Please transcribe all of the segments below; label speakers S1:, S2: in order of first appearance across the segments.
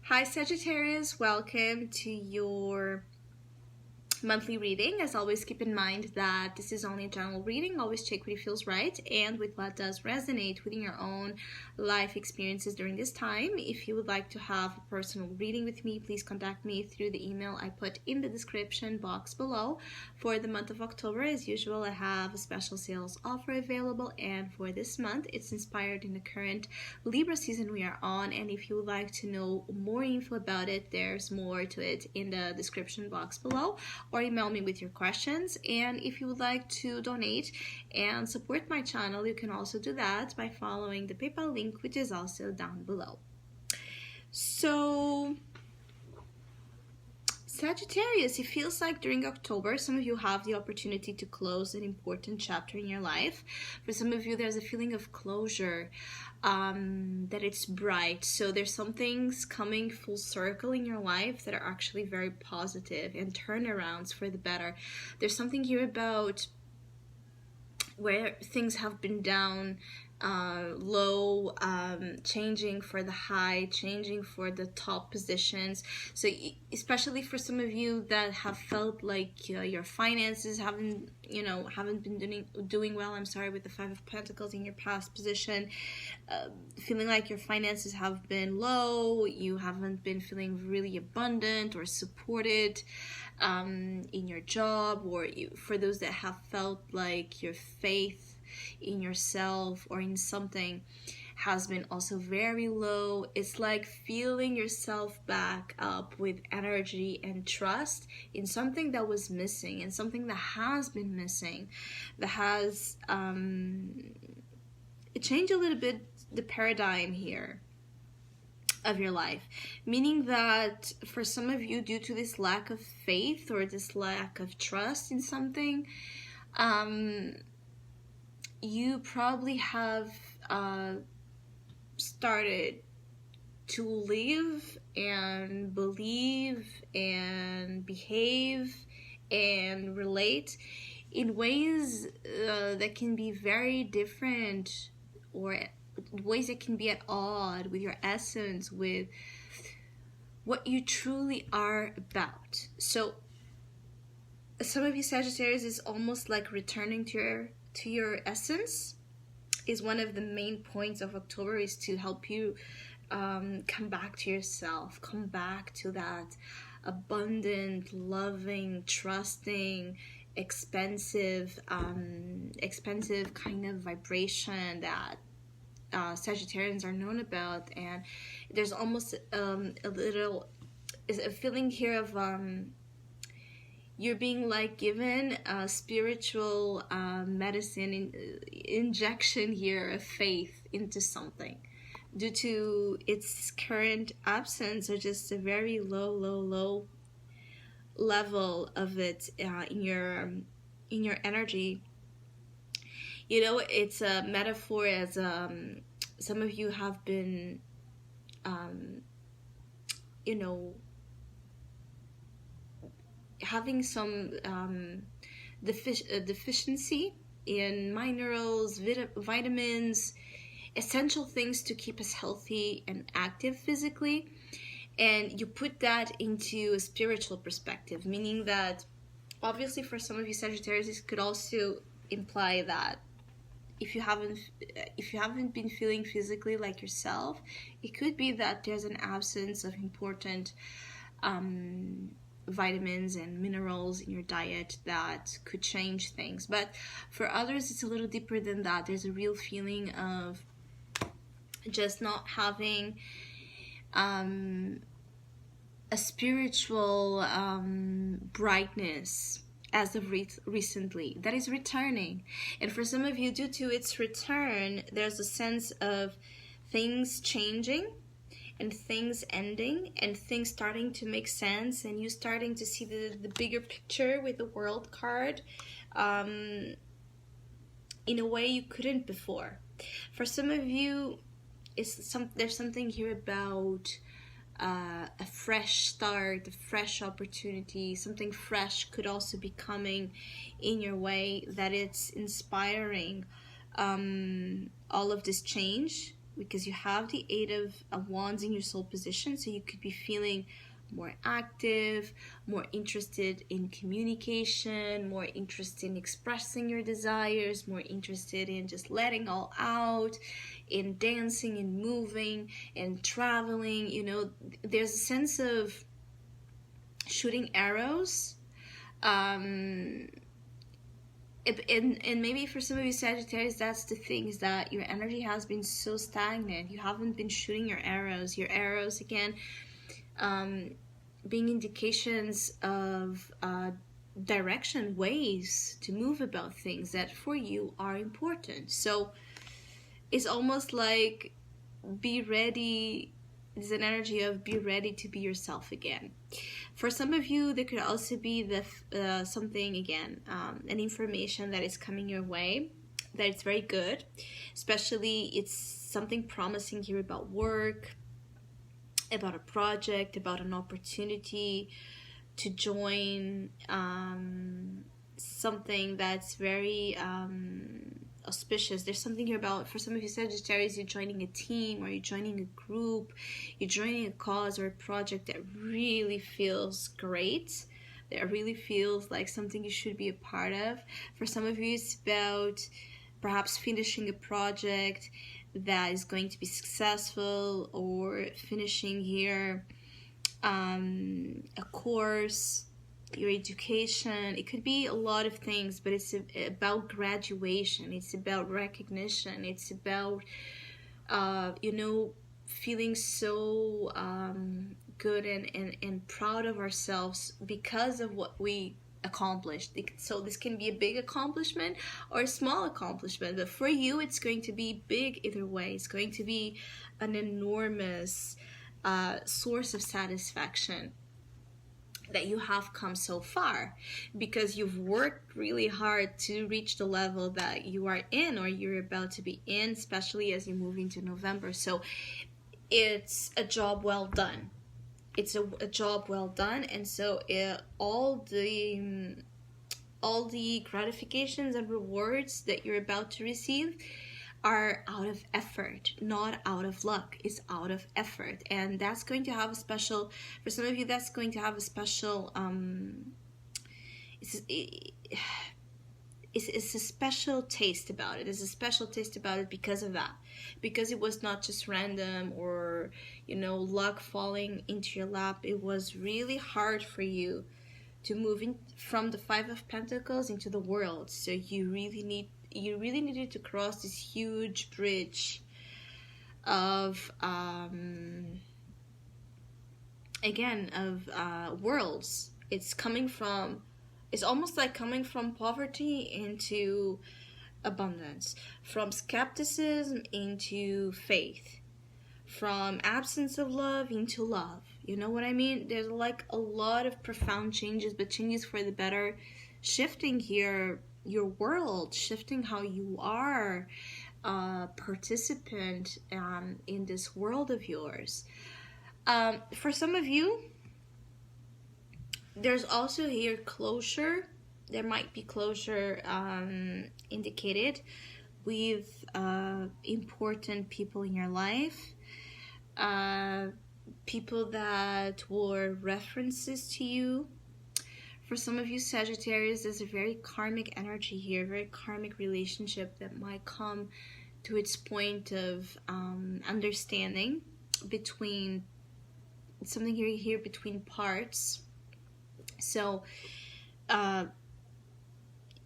S1: Hi Sagittarius, welcome to your monthly reading. As always, keep in mind that this is only a general reading. Always check what feels right and with what does resonate within your own life experiences during this time. If you would like to have a personal reading with me, please contact me through the email I put in the description box below. For the month of October, as usual, I have a special sales offer available, and for this month it's inspired in the current Libra season we are on. And if you would like to know more info about it, there's more to it in the description box below, or email me with your questions. And if you would like to donate and support my channel, you can also do that by following the PayPal link, which is also down below. So Sagittarius, it feels like during October, some of you have the opportunity to close an important chapter in your life. For some of you, there's a feeling of closure, that it's bright. So there's some things coming full circle in your life that are actually very positive and turnarounds for the better. There's something here about where things have been down, low, changing for the high, changing for the top positions. So especially for some of you that have felt like your finances haven't been doing well, I'm sorry, with the Five of Pentacles in your past position, feeling like your finances have been low, you haven't been feeling really abundant or supported in your job, or for those that have felt like your faith in yourself or in something has been also very low. It's like feeling yourself back up with energy and trust in something that was missing, and something that has been missing, that has changed a little bit the paradigm here of your life, meaning that for some of you, due to this lack of faith or this lack of trust in something, you probably have started to live and believe and behave and relate in ways that can be very different, or ways that can be at odds with your essence, with what you truly are about. So some of you Sagittarius, is almost like returning to your essence. Is one of the main points of October, is to help you come back to yourself, come back to that abundant, loving, trusting, expensive kind of vibration that Sagittarians are known about. And there's almost a feeling here of you're being like given a spiritual medicine injection here of faith into something, due to its current absence, or just a very low level of it in your energy. You know, it's a metaphor, as some of you have been having some deficiency in minerals, vitamins, essential things to keep us healthy and active physically. And you put that into a spiritual perspective, meaning that obviously for some of you Sagittarius, this could also imply that if you haven't been feeling physically like yourself, it could be that there's an absence of important vitamins and minerals in your diet that could change things. But for others, it's a little deeper than that. There's a real feeling of just not having a spiritual brightness as of recently that is returning. And for some of you, due to its return, there's a sense of things changing and things ending, and things starting to make sense, and you starting to see the bigger picture with the World card in a way you couldn't before. For some of you, there's something here about a fresh start, a fresh opportunity. Something fresh could also be coming in your way, that it's inspiring all of this change because you have the Eight of Wands in your soul position, so you could be feeling more active, more interested in communication, more interested in expressing your desires, more interested in just letting all out, in dancing and moving and traveling. You know, there's a sense of shooting arrows. And maybe for some of you Sagittarius, that's the thing, is that your energy has been so stagnant. You haven't been shooting your arrows. Your arrows, again, being indications of direction, ways to move about things that for you are important. So it's almost like be ready. There's an energy of be ready to be yourself again. For some of you, there could also be something, again, an information that is coming your way, that it's very good. Especially it's something promising here about work, about a project, about an opportunity to join something that's very auspicious. There's something here about, for some of you Sagittarius, you're joining a team, or you're joining a group, you're joining a cause or a project that really feels great, that really feels like something you should be a part of. For some of you, it's about perhaps finishing a project that is going to be successful, or finishing here a course, your education. It could be a lot of things, but it's about graduation, it's about recognition, it's about feeling so good and proud of ourselves because of what we accomplished. So this can be a big accomplishment or a small accomplishment, but for you it's going to be big either way. It's going to be an enormous source of satisfaction that you have come so far, because you've worked really hard to reach the level that you are in, or you're about to be in, especially as you move into November. So it's a job well done. It's a job well done. And so all the gratifications and rewards that you're about to receive are out of effort, not out of luck. It's out of effort. And that's going to have a special, for some of you, that's going to have a special, it's a special taste about it. There's a special taste about it because of that. Because it was not just random or, luck falling into your lap. It was really hard for you to move in from the Five of Pentacles into the world. So you really needed to cross this huge bridge of worlds. It's almost like coming from poverty into abundance, from skepticism into faith, from absence of love into love. You know what I mean? There's like a lot of profound changes, but changes for the better, shifting here your world, shifting how you are a participant in this world of yours. For some of you, there's also here closure. There might be closure indicated with important people in your life, people that were references to you. For some of you Sagittarius, there's a very karmic energy here, very karmic relationship that might come to its point of understanding between something here between parts. So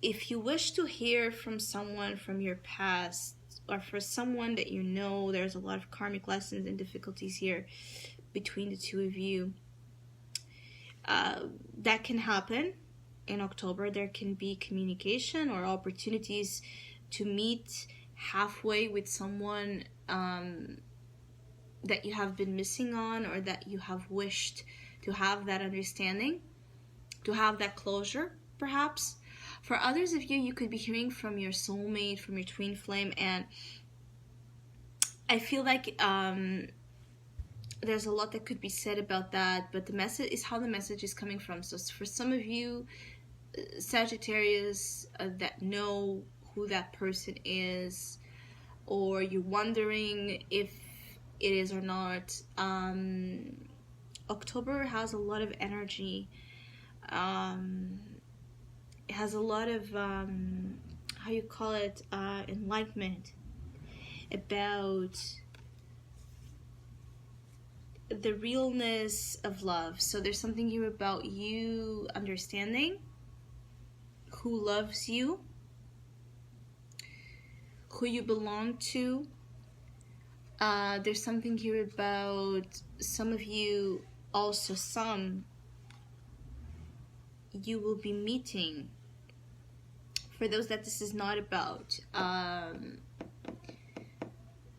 S1: if you wish to hear from someone from your past, or for someone that you know, there's a lot of karmic lessons and difficulties here between the two of you. That can happen in October. There can be communication or opportunities to meet halfway with someone that you have been missing on, or that you have wished to have that understanding, to have that closure, perhaps. For others of you, you could be hearing from your soulmate, from your twin flame, and I feel like there's a lot that could be said about that, but the message is how the message is coming from. So for some of you Sagittarius that know who that person is, or you're wondering if it is or not. October has a lot of energy. It has a lot of how you call it, enlightenment about the realness of love. So there's something here about you understanding who loves you, who you belong to. There's something here about some of you, also some you will be meeting. For those that this is not about, a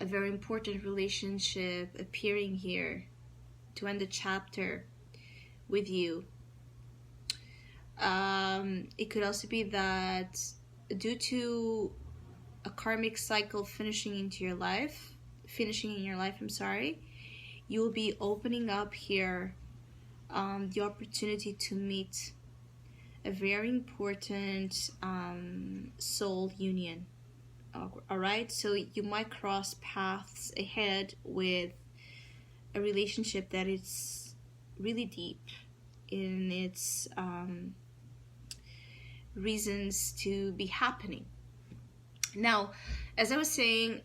S1: very important relationship appearing here to end a chapter with you. It could also be that due to a karmic cycle finishing in your life, you will be opening up here the opportunity to meet a very important soul union. Alright, so you might cross paths ahead with a relationship that is really deep in its reasons to be happening. Now, as I was saying,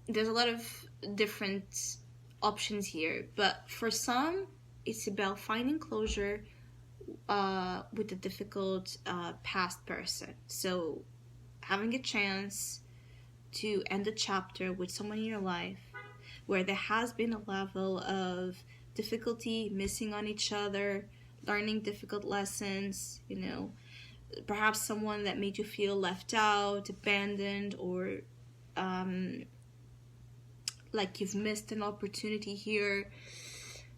S1: there's a lot of different options here, but for some, it's about finding closure with a difficult past person. So having a chance to end a chapter with someone in your life where there has been a level of difficulty, missing on each other, learning difficult lessons, you know, perhaps someone that made you feel left out, abandoned, or like you've missed an opportunity here.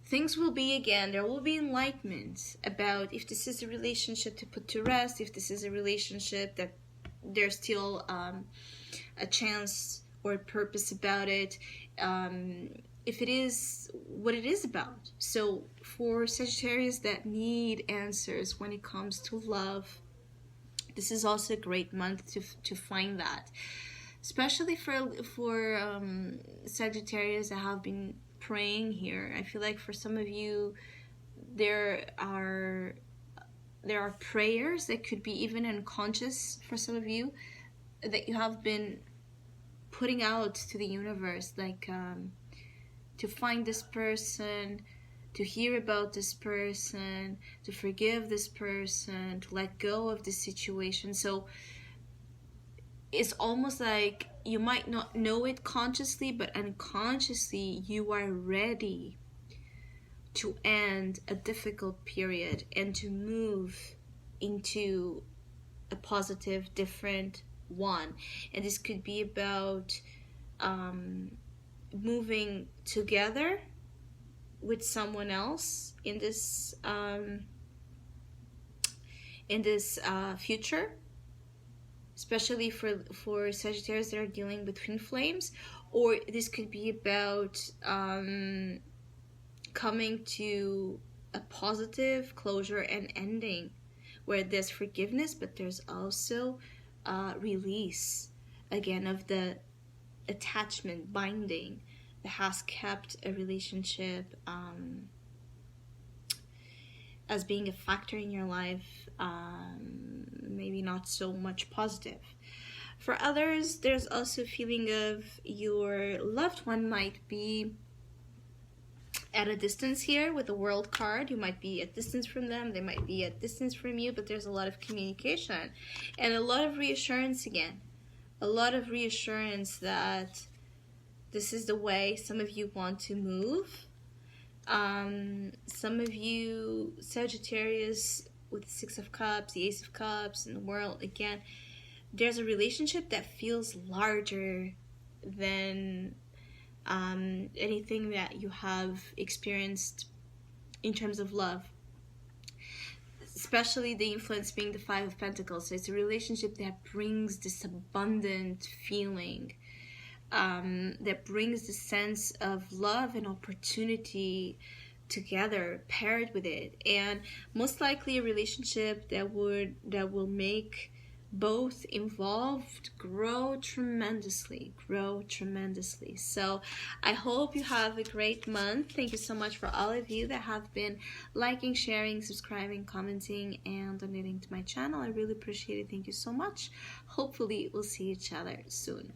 S1: Things will be, again, there will be enlightenment about if this is a relationship to put to rest, if this is a relationship that there's still a chance or a purpose about it, if it is what it is about. So for Sagittarius that need answers when it comes to love, this is also a great month to find that. Especially for Sagittarius that have been praying here. I feel like for some of you there are prayers that could be even unconscious for some of you that you have been putting out to the universe, like to find this person, to hear about this person, to forgive this person, to let go of this situation. So it's almost like you might not know it consciously, but unconsciously you are ready to end a difficult period and to move into a positive, different one. And this could be about moving together with someone else in this future, especially for Sagittarius that are dealing with twin flames. Or this could be about coming to a positive closure and ending where there's forgiveness, but there's also release again of the attachment, binding that has kept a relationship as being a factor in your life, maybe not so much positive. For others, there's also a feeling of your loved one might be at a distance here with the World card. You might be at distance from them, they might be at distance from you, but there's a lot of communication and a lot of reassurance again. A lot of reassurance that this is the way some of you want to move. Some of you, Sagittarius, with the Six of Cups, the Ace of Cups, and the World, again, there's a relationship that feels larger than anything that you have experienced in terms of love. Especially the influence being the Five of Pentacles. So it's a relationship that brings this abundant feeling, that brings the sense of love and opportunity together, paired with it. And most likely a relationship that will make both involved grow tremendously, So I hope you have a great month. Thank you so much for all of you that have been liking, sharing, subscribing, commenting, and donating to my channel. I really appreciate it. Thank you so much. Hopefully we'll see each other soon.